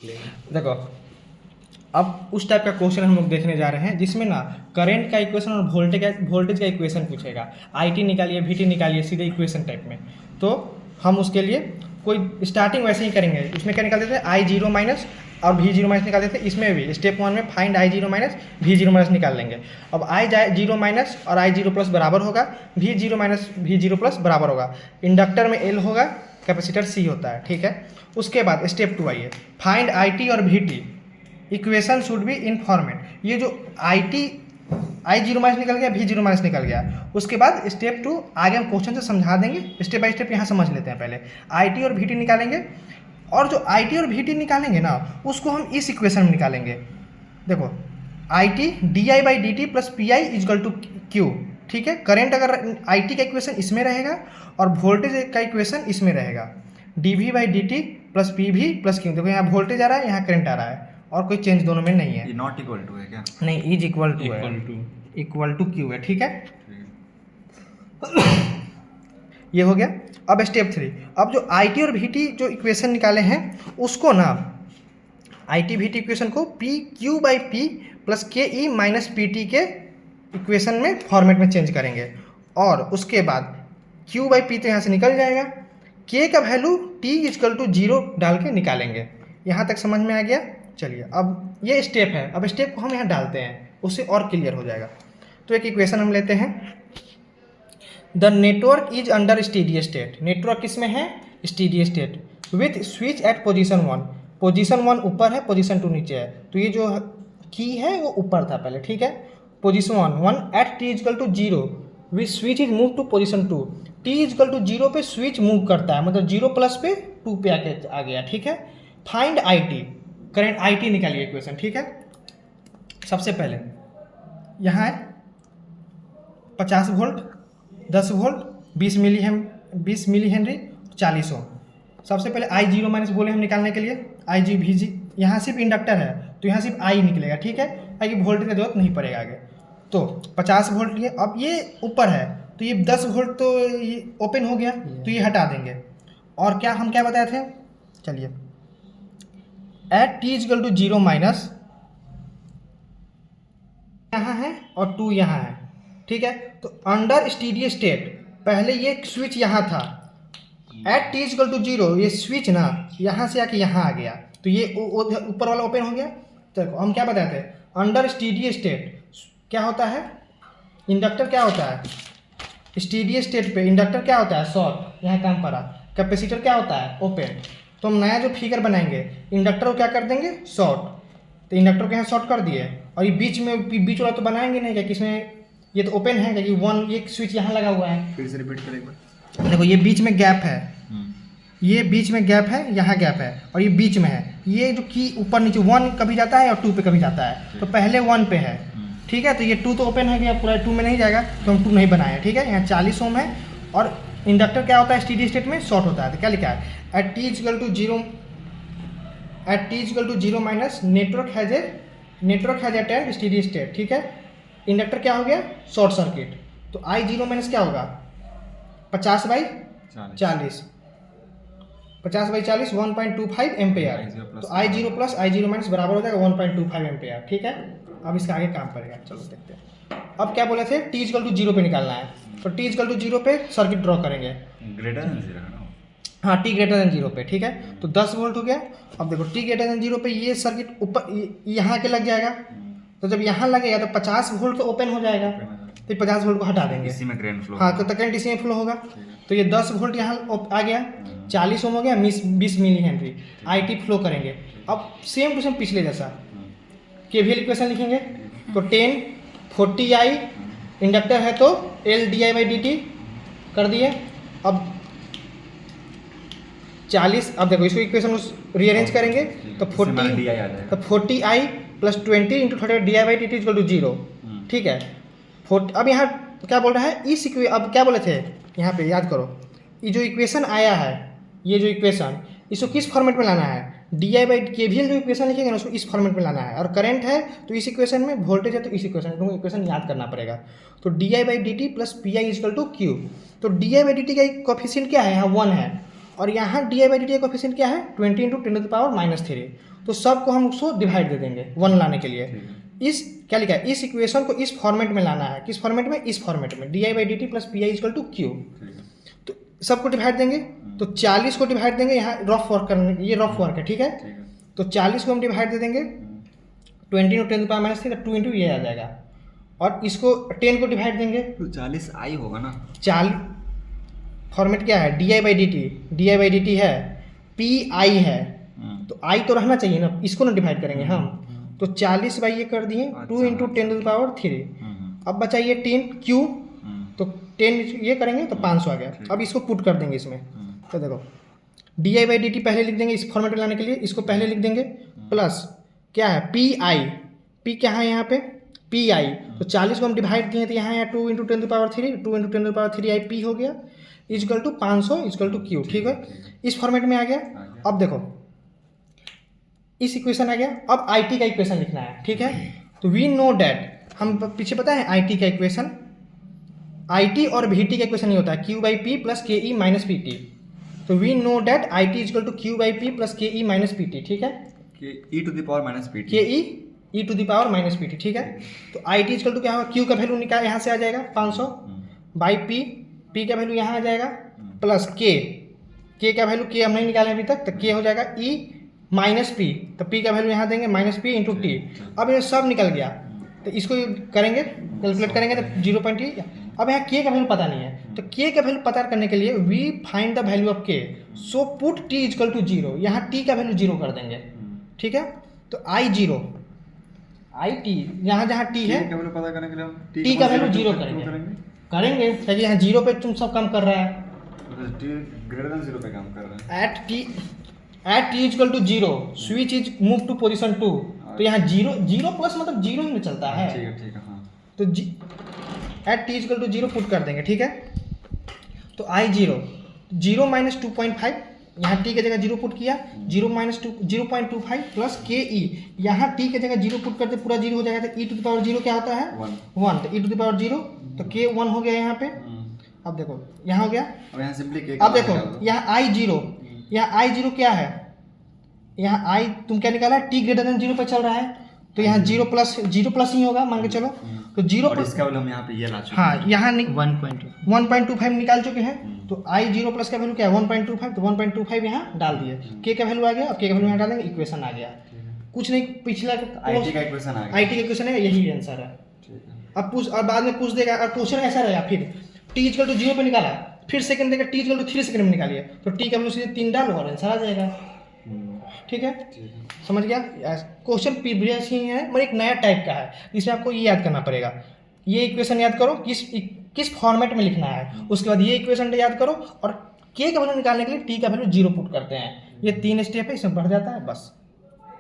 देखो, अब उस टाइप का क्वेश्चन हम लोग देखने जा रहे हैं जिसमें ना करंट का इक्वेशन और वोल्टेज का इक्वेशन पूछेगा। आईटी निकालिए, वीटी निकालिए, सीधे इक्वेशन टाइप में। तो हम उसके लिए कोई स्टार्टिंग वैसे ही करेंगे। उसमें क्या निकाल देते हैं, आई जीरो माइनस और वी जीरो माइनस निकाल देते हैं। इसमें भी स्टेप 1 में find I zero minus we zero minus निकाल लेंगे। अब आई जीरो माइनस और आई जीरो प्लस बराबर होगा, we zero minus we zero plus बराबर होगा। इंडक्टर में एल होगा, कैपेसिटर सी होता है, ठीक है। उसके बाद स्टेप 2 आइए, फाइंड आई टी और V T, equation should be in format. ये जो आई जीरो माइनस निकल गया, वी जीरो माइनस निकल गया। उसके बाद स्टेप 2 आगे हम क्वेश्चन से समझा देंगे, स्टेप बाय स्टेप यहाँ समझ लेते हैं। पहले आई टी और वी टी निकालेंगे, और जो आई टी और वी टी निकालेंगे ना उसको हम इस इक्वेशन में निकालेंगे। देखो, I T D I by D T plus P I equal to Q, ठीक है। करंट अगर आई टी का इक्वेशन इसमें रहेगा और वोल्टेज का इक्वेशन इसमें रहेगा, D V by D T plus P V plus Q. देखो, यहाँ वोल्टेज आ रहा है, यहाँ करंट आ रहा है, और कोई चेंज दोनों में नहीं है। नॉट इक्वल टू है क्या? नहीं, इज इक्वल टू है, इक्वल टू क्यू है, ठीक है। ये हो गया। अब स्टेप 3, अब जो आई टी और वी टी जो इक्वेशन निकाले हैं उसको ना I T V T equation को P Q by P plus K E minus P T के इक्वेशन में फॉर्मेट में चेंज करेंगे। और उसके बाद क्यू बाई पी तो यहाँ से निकल जाएगा, के का वैल्यू टी इजकल टू 0 डाल के निकालेंगे। यहाँ तक समझ में आ गया। चलिए, अब ये स्टेप है, अब स्टेप को हम यहाँ डालते हैं, उससे और क्लियर हो जाएगा। तो एक इक्वेशन हम लेते हैं, the network is under steady state. Network किसमें है? Steady state with switch at position 1। Position 1 ऊपर है, पोजीशन 2 नीचे है, तो ये जो की है वो ऊपर था पहले, ठीक है। Position 1 at T equal to 0 with switch is move to position 2। T equal to 0 पे स्विच मूव करता है, मतलब 0 प्लस पे 2 पे आके आ गया, ठीक है। Find I T, current I T निकालिए इक्वेशन, ठीक है। सबसे पहले यहाँ है 50 वोल्ट, 10 वोल्ट, 20 मिली हेनरी, 40 ओम। सबसे पहले आई जीरो माइनस बोले हम निकालने के लिए, आई जी वी जी, यहाँ सिर्फ इंडक्टर है तो यहाँ सिर्फ आई निकलेगा, ठीक है, ताकि वोल्टेज की जरूरत नहीं पड़ेगा आगे। तो 50 वोल्ट लिए, अब ये ऊपर है तो ये 10 वोल्ट तो ये ओपन हो गया, तो ये हटा देंगे। और क्या हम क्या बताए थे, चलिए, at T equal to 0 minus यहाँ है और 2 यहाँ है, ठीक है। तो अंडर स्टीडी स्टेट पहले ये स्विच यहाँ था, एट टी इजकल टू 0 ये स्विच ना यहाँ से आके यहाँ आ गया, तो ये ऊपर वाला ओपन हो गया। तो हम क्या बताए थे, अंडर स्टीडी स्टेट क्या होता है, इंडक्टर क्या होता है, स्टीडी स्टेट पे इंडक्टर क्या होता है, शॉर्ट, यहाँ काम पड़ा। कैपेसिटर क्या होता है, ओपन। तो हम नया जो फिगर बनाएंगे, इंडक्टर को क्या कर देंगे, शॉर्ट। तो इंडक्टर को यहाँ शॉर्ट कर दिए, और ये बीच वाला तो बनाएंगे नहीं, क्योंकि इसमें ये तो ओपन है, क्योंकि 1 ये स्विच यहाँ लगा हुआ है। फिर से रिपीट करें एक बार। देखो, ये बीच में गैप है, ये बीच में गैप है, यहाँ गैप है, और ये बीच में है। ये जो की ऊपर नीचे 1 कभी जाता है और 2 पे कभी जाता है, तो पहले 1 पे है, ठीक है। तो ये 2 तो ओपन है गया, पूरा 2 में नहीं जाएगा, तो हम 2 नहीं बनाए, ठीक है। यहाँ 40 ओम है, और इंडक्टर क्या होता है, स्टीडी स्टेट में शॉर्ट होता है। तो क्या लिखा है, at T equal to 0 minus network has at steady state, ठीक है। इंडक्टर क्या हो गया, शॉर्ट सर्किट। तो आई जीरो माइनस क्या होगा, 50/40, 50/40 1.25 एम्पेयर। तो आई जीरो प्लस आई जीरो माइनस बराबर हो जाएगा 1.25 एम्पेयर, ठीक है। अब इसका आगे काम करेगा, चलो देखते हैं। अब क्या बोले थे, टी इजकल टू 0 पे निकालना है, तो टी इजकल टू 0 पे सर्किट ड्रॉ करेंगे, ग्रेटर देन 0 है ना? हाँ, टी ग्रेटर देन 0 पे, ठीक है। तो 10 वोल्ट हो गया। अब देखो, टी ग्रेटर देन 0 पे ये सर्किट ऊपर यहाँ के लग जाएगा, तो जब यहाँ लगेगा तो 50 वोल्ट तो ओपन हो जाएगा, तो 50 वोल्ट को हटा देंगे, इसी में करंट फ्लो। हाँ, तो करंट इसी में फ्लो होगा। तो ये 10 वोल्ट यहाँ आ गया, 40 ओम हो गया, 20 millihenry, I T flow करेंगे। अब सेम टू सेम पिछले जैसा केवीएल इक्वेशन लिखेंगे, तो 10 40 आई, इंडक्टर है तो L D I by D T कर दिए। अब 40, अब देखो इसको इक्वेशन रीअरेंज करेंगे, तो 40 I plus 20 into 30 D I by D T equal to 0, ठीक है। अब यहाँ क्या बोल रहा है, अब क्या बोले थे यहाँ पे, याद करो, ये जो इक्वेशन आया है, ये जो इक्वेशन, इसको किस फॉर्मेट में लाना है, डी आई बाई केवीएल जो इक्वेशन लिखेंगे ना उसको इस फॉर्मेट में लाना है। और करंट है तो इस इक्वेशन में, वोल्टेज है तो इस इक्वेशन में, तुमको इक्वेशन याद करना पड़ेगा। तो D I by D T plus P I equal to Q. तो D I by D T का कोफिशिएंट क्या है, यहाँ 1 है, और यहाँ D I by D T का कोफिशिएंट क्या है, 20 × 10⁻⁻³ तो सबको हम उसको डिवाइड दे देंगे 1 लाने के लिए। ठीक है। इस क्या लिखा है, इस इक्वेशन को इस फॉर्मेट में लाना है। किस फॉर्मेट में? इस फॉर्मेट में, di/dt plus P I equal to Q. ठीक है। तो सबको डिवाइड देंगे, तो 40 को डिवाइड देंगे, यहाँ रफ वर्क करने, ये रफ वर्क है, ठीक है। ठीक है। तो 40 को हम डिवाइड दे देंगे 20 × 10⁻³ तो 2 इंटू ये आ जाएगा, और इसको 10 को डिवाइड देंगे, तो 40 आई होगा ना? 40 फॉर्मेट क्या है, di/dt है, पी आई है, तो आई तो रहना चाहिए ना, इसको ना डिवाइड करेंगे हम। तो 40 बाई ये कर दिए 2 इंटू 10⁻³ अब बचा ये 10 क्यू, तो 10 ये करेंगे तो 500 आ गया। अब इसको पुट कर देंगे इसमें, तो देखो di/dt पहले लिख देंगे इस फॉर्मेट में लाने के लिए, इसको पहले लिख देंगे, प्लस क्या है पी आई, पी क्या है यहाँ पे, पी आई। तो 40 को हम डिवाइड दिए तो यहाँ है 2 इंटू 10⁻³ 2 इंटू 10⁻³ आई पी हो गया, equal to 500 equal to Q. ठीक है, इस फॉर्मेट में आ गया। अब देखो इस इक्वेशन आ गया, अब आई टी का इक्वेशन लिखना है, ठीक है। तो वी नो डैट, हम पीछे पता है आई टी का इक्वेशन, आई टी और वी टी का इक्वेशन नहीं होता है q/p plus K E minus P T. तो we know that I T equal to q/p plus K E minus P T, ठीक है, e to the power minus P K E to the power minus P T, ठीक है। तो आई T equal to क्या होगा, q का value निकाल यहाँ से आ जाएगा 500 बाई पी, पी का वैल्यू यहाँ आ जाएगा, प्लस के का वैल्यू के हम नहीं निकाले अभी तक, तो के हो जाएगा ई माइनस पी, तो पी का वैल्यू यहाँ देंगे माइनस पी इंटू टी। अब ये सब निकल गया, तो इसको करेंगे कैलकुलेट करेंगे तो 0.3। अब यहाँ के का वैल्यू पता नहीं है, तो के का वैल्यू पता करने के लिए we find the value of K, so put T equal to 0, यहाँ टी का वैल्यू 0 कर देंगे, ठीक है। तो आई 0 आई टी, यहाँ जहाँ टी है पता करने के लिए हम टी का वैल्यू 0 करेंगे, क्योंकि यहाँ 0 पे तुम सब काम कर रहा है, ग्रेटर देन 0 पे काम कर रहे हैं। At T equal to 0 switch is move to position 2, तो यहाँ 0 प्लस मतलब 0 ही में चलता है, ठीक है हाँ। तो at T equal to 0 put कर देंगे, ठीक है। तो आई 0 माइनस 2.5, यहाँ टी की जगह 0 पुट किया, 0.25 प्लस के ई, यहाँ टी की जगह 0 पुट करते पूरा 0 हो जाएगा, तो ई टू द पावर 0 क्या होता है 1, तो ई टू द पावर 0, तो के 1 हो गया यहाँ पे। अब देखो यहाँ हो गया, अब यहाँ सिंपली के, अब देखो यहाँ आई 0, यहाँ आई 0 क्या है, यहाँ आई तुम क्या निकाला, टी ग्रेटर देन 0 पे चल रहा है, तो यहाँ 0 प्लस ही होगा मान के चलो, तो 0 प्लस इसका वैल्यू हम यहाँ पे ये ला चुके हैं। हाँ यहाँ 1.25 निकाल चुके हैं, तो आई 0 प्लस का वैल्यू क्या है 1.25, तो 1.25 यहाँ डाल दिए, के का वैल्यू आ गया, अब के का वैल्यू यहाँ डाल देंगे, इक्वेशन आ गया, कुछ नहीं, पिछला आईटी का इक्वेशन आ गया, आई टी का इक्वेशन है, यही आंसर है। अब पूछ, और बाद में पूछ देगा, और क्वेश्चन ऐसा रहेगा, फिर टी इजकल टू 0 पे निकाला, फिर सेकंड देगा टी इजकल टू 3 सेकंड में निकालिए, तो टी का वैल्यू सीधे 3 डालो और आंसर आ जाएगा, ठीक है, समझ गया। क्वेश्चन प्रीवियस ही है, मगर एक नया टाइप का है, इसमें आपको ये याद करना पड़ेगा, ये इक्वेशन याद करो किस फॉर्मेट में लिखना है, उसके बाद ये इक्वेशन याद करो, और के का वैल्यू निकालने के लिए टी का वैल्यू 0 पुट करते हैं, ये 3 स्टेप है, इसमें बढ़ जाता है बस।